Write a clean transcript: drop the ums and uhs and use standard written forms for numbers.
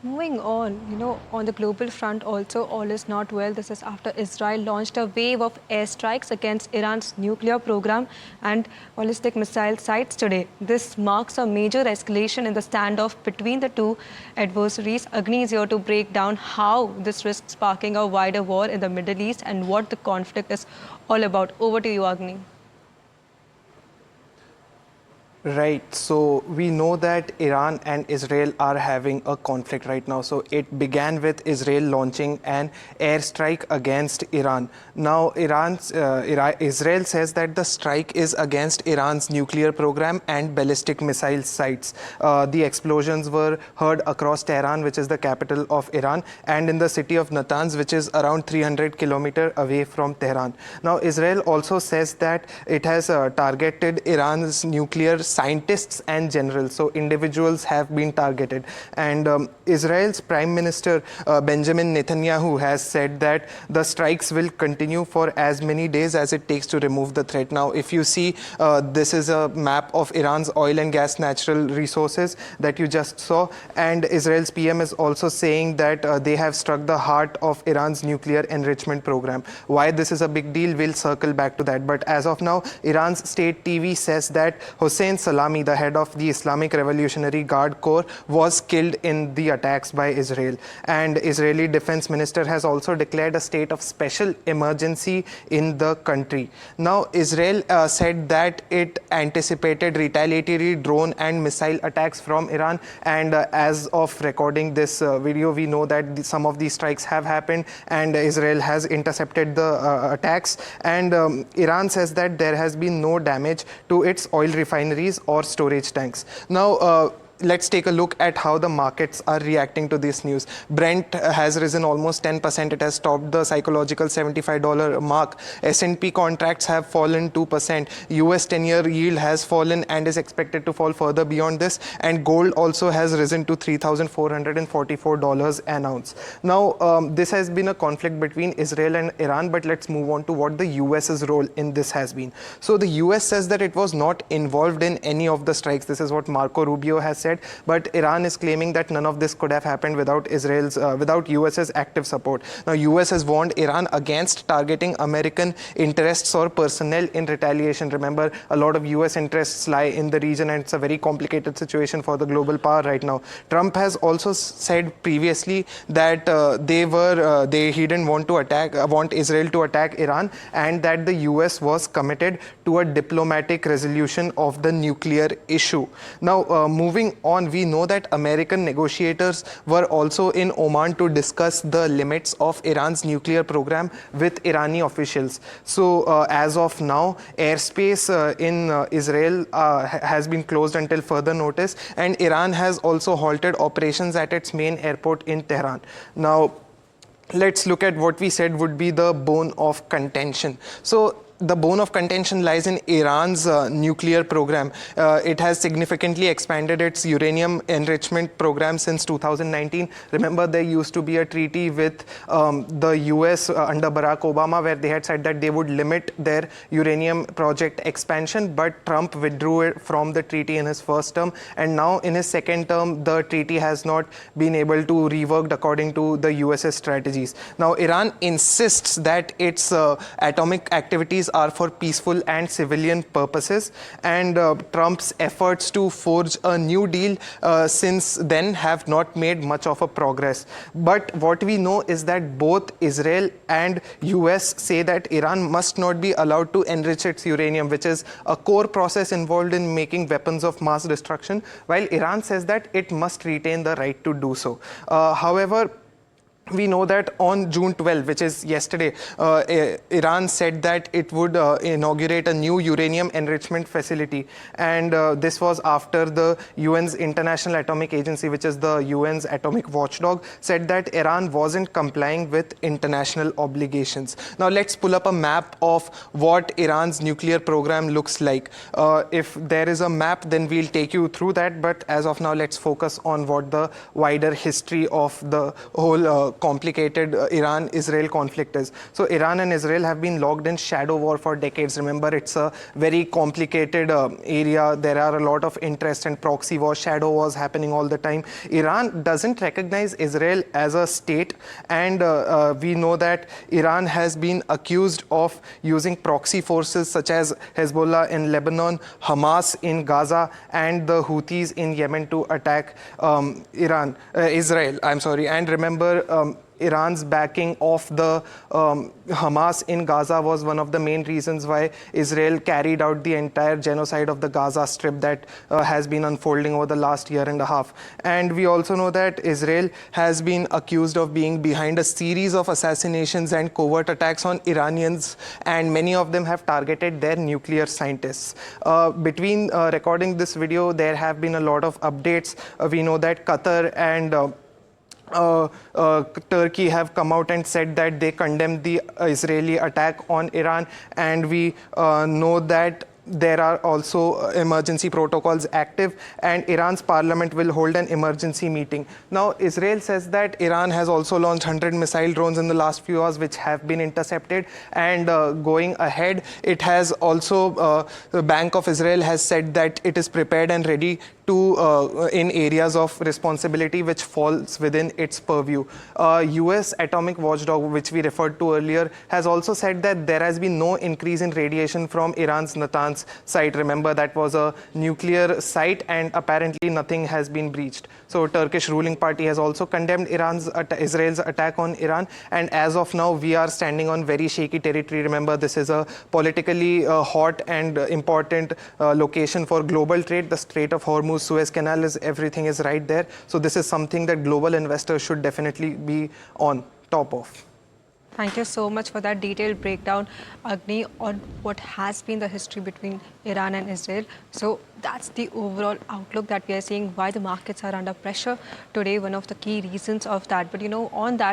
Moving on, on the global front also, all is not well. This is after Israel launched a wave of airstrikes against Iran's nuclear program and ballistic missile sites today. This marks a major escalation in the standoff between the two adversaries. Agni is here to break down how this risks sparking a wider war in the Middle East and what the conflict is all about. Over to you, Agni. Right. So we know that Iran and Israel are having a conflict right now. So it began with Israel launching an airstrike against Iran. Now Israel says that the strike is against Iran's nuclear program and ballistic missile sites. The explosions were heard across Tehran, which is the capital of Iran, and in the city of Natanz, which is around 300 kilometers away from Tehran. Now Israel also says that it has targeted Iran's nuclear scientists and generals, so individuals have been targeted. And Israel's Prime Minister Benjamin Netanyahu has said that the strikes will continue for as many days as it takes to remove the threat. Now, if you see, this is a map of Iran's oil and gas natural resources that you just saw, and Israel's PM is also saying that they have struck the heart of Iran's nuclear enrichment program. Why this is a big deal, we'll circle back to that. But as of now, Iran's state TV says that Hossein Salami, the head of the Islamic Revolutionary Guard Corps, was killed in the attacks by Israel. And Israeli Defense Minister has also declared a state of special emergency in the country. Now, Israel said that it anticipated retaliatory drone and missile attacks from Iran. And as of recording this video, we know that some of these strikes have happened and Israel has intercepted the attacks. And Iran says that there has been no damage to its oil refineries or storage tanks. Now, let's take a look at how the markets are reacting to this news. Brent has risen almost 10%. It has topped the psychological $75 mark. S&P contracts have fallen 2%. US 10-year yield has fallen and is expected to fall further beyond this. And gold also has risen to $3,444 an ounce. Now, this has been a conflict between Israel and Iran, but let's move on to what the US's role in this has been. So the US says that it was not involved in any of the strikes. This is what Marco Rubio has said. But Iran is claiming that none of this could have happened without US's active support. Now, US has warned Iran against targeting American interests or personnel in retaliation. Remember, a lot of US interests lie in the region, and it's a very complicated situation for the global power right now. Trump has also said previously that he didn't want Israel to attack Iran, and that the US was committed to a diplomatic resolution of the nuclear issue. Now, moving on, we know that American negotiators were also in Oman to discuss the limits of Iran's nuclear program with Irani officials. So as of now, airspace in Israel has been closed until further notice, and Iran has also halted operations at its main airport in Tehran. Now, let's look at what we said would be the bone of contention. So the bone of contention lies in Iran's nuclear program. It has significantly expanded its uranium enrichment program since 2019. Remember, there used to be a treaty with the US under Barack Obama, where they had said that they would limit their uranium project expansion, but Trump withdrew it from the treaty in his first term. And now in his second term, the treaty has not been able to reworked according to the US's strategies. Now, Iran insists that its atomic activities are for peaceful and civilian purposes, and Trump's efforts to forge a new deal since then have not made much of a progress. But what we know is that both Israel and US say that Iran must not be allowed to enrich its uranium, which is a core process involved in making weapons of mass destruction, while Iran says that it must retain the right to do so. However, we know that on June 12, which is yesterday, Iran said that it would inaugurate a new uranium enrichment facility. And this was after the UN's International Atomic Agency, which is the UN's atomic watchdog, said that Iran wasn't complying with international obligations. Now, let's pull up a map of what Iran's nuclear program looks like. If there is a map, then we'll take you through that. But as of now, let's focus on what the wider history of the whole complicated Iran-Israel conflict is. So Iran and Israel have been locked in shadow war for decades. Remember, it's a very complicated area. There are a lot of interest and proxy wars, shadow wars happening all the time. Iran doesn't recognize Israel as a state, and we know that Iran has been accused of using proxy forces such as Hezbollah in Lebanon, Hamas in Gaza, and the Houthis in Yemen to attack Israel. I'm sorry. And remember, Iran's backing of the Hamas in Gaza was one of the main reasons why Israel carried out the entire genocide of the Gaza Strip that has been unfolding over the last year and a half. And we also know that Israel has been accused of being behind a series of assassinations and covert attacks on Iranians, and many of them have targeted their nuclear scientists. Between recording this video, there have been a lot of updates. We know that Qatar and Turkey have come out and said that they condemn the Israeli attack on Iran, and we know that there are also emergency protocols active, and Iran's parliament will hold an emergency meeting. Now, Israel says that Iran has also launched 100 missile drones in the last few hours, which have been intercepted. And going ahead, it has also, the Bank of Israel has said that it is prepared and ready to in areas of responsibility which falls within its purview. US atomic watchdog, which we referred to earlier, has also said that there has been no increase in radiation from Iran's Natanz site. Remember, that was a nuclear site, and apparently nothing has been breached. So Turkish ruling party has also condemned Israel's attack on Iran, and as of now we are standing on very shaky territory. Remember, this is a politically hot and important location for global trade. The Strait of Hormuz, Suez Canal, everything is right there. So this is something that global investors should definitely be on top of. Thank you so much for that detailed breakdown, Agni, on what has been the history between Iran and Israel. So that's the overall outlook that we are seeing, why the markets are under pressure today, one of the key reasons of that. But on that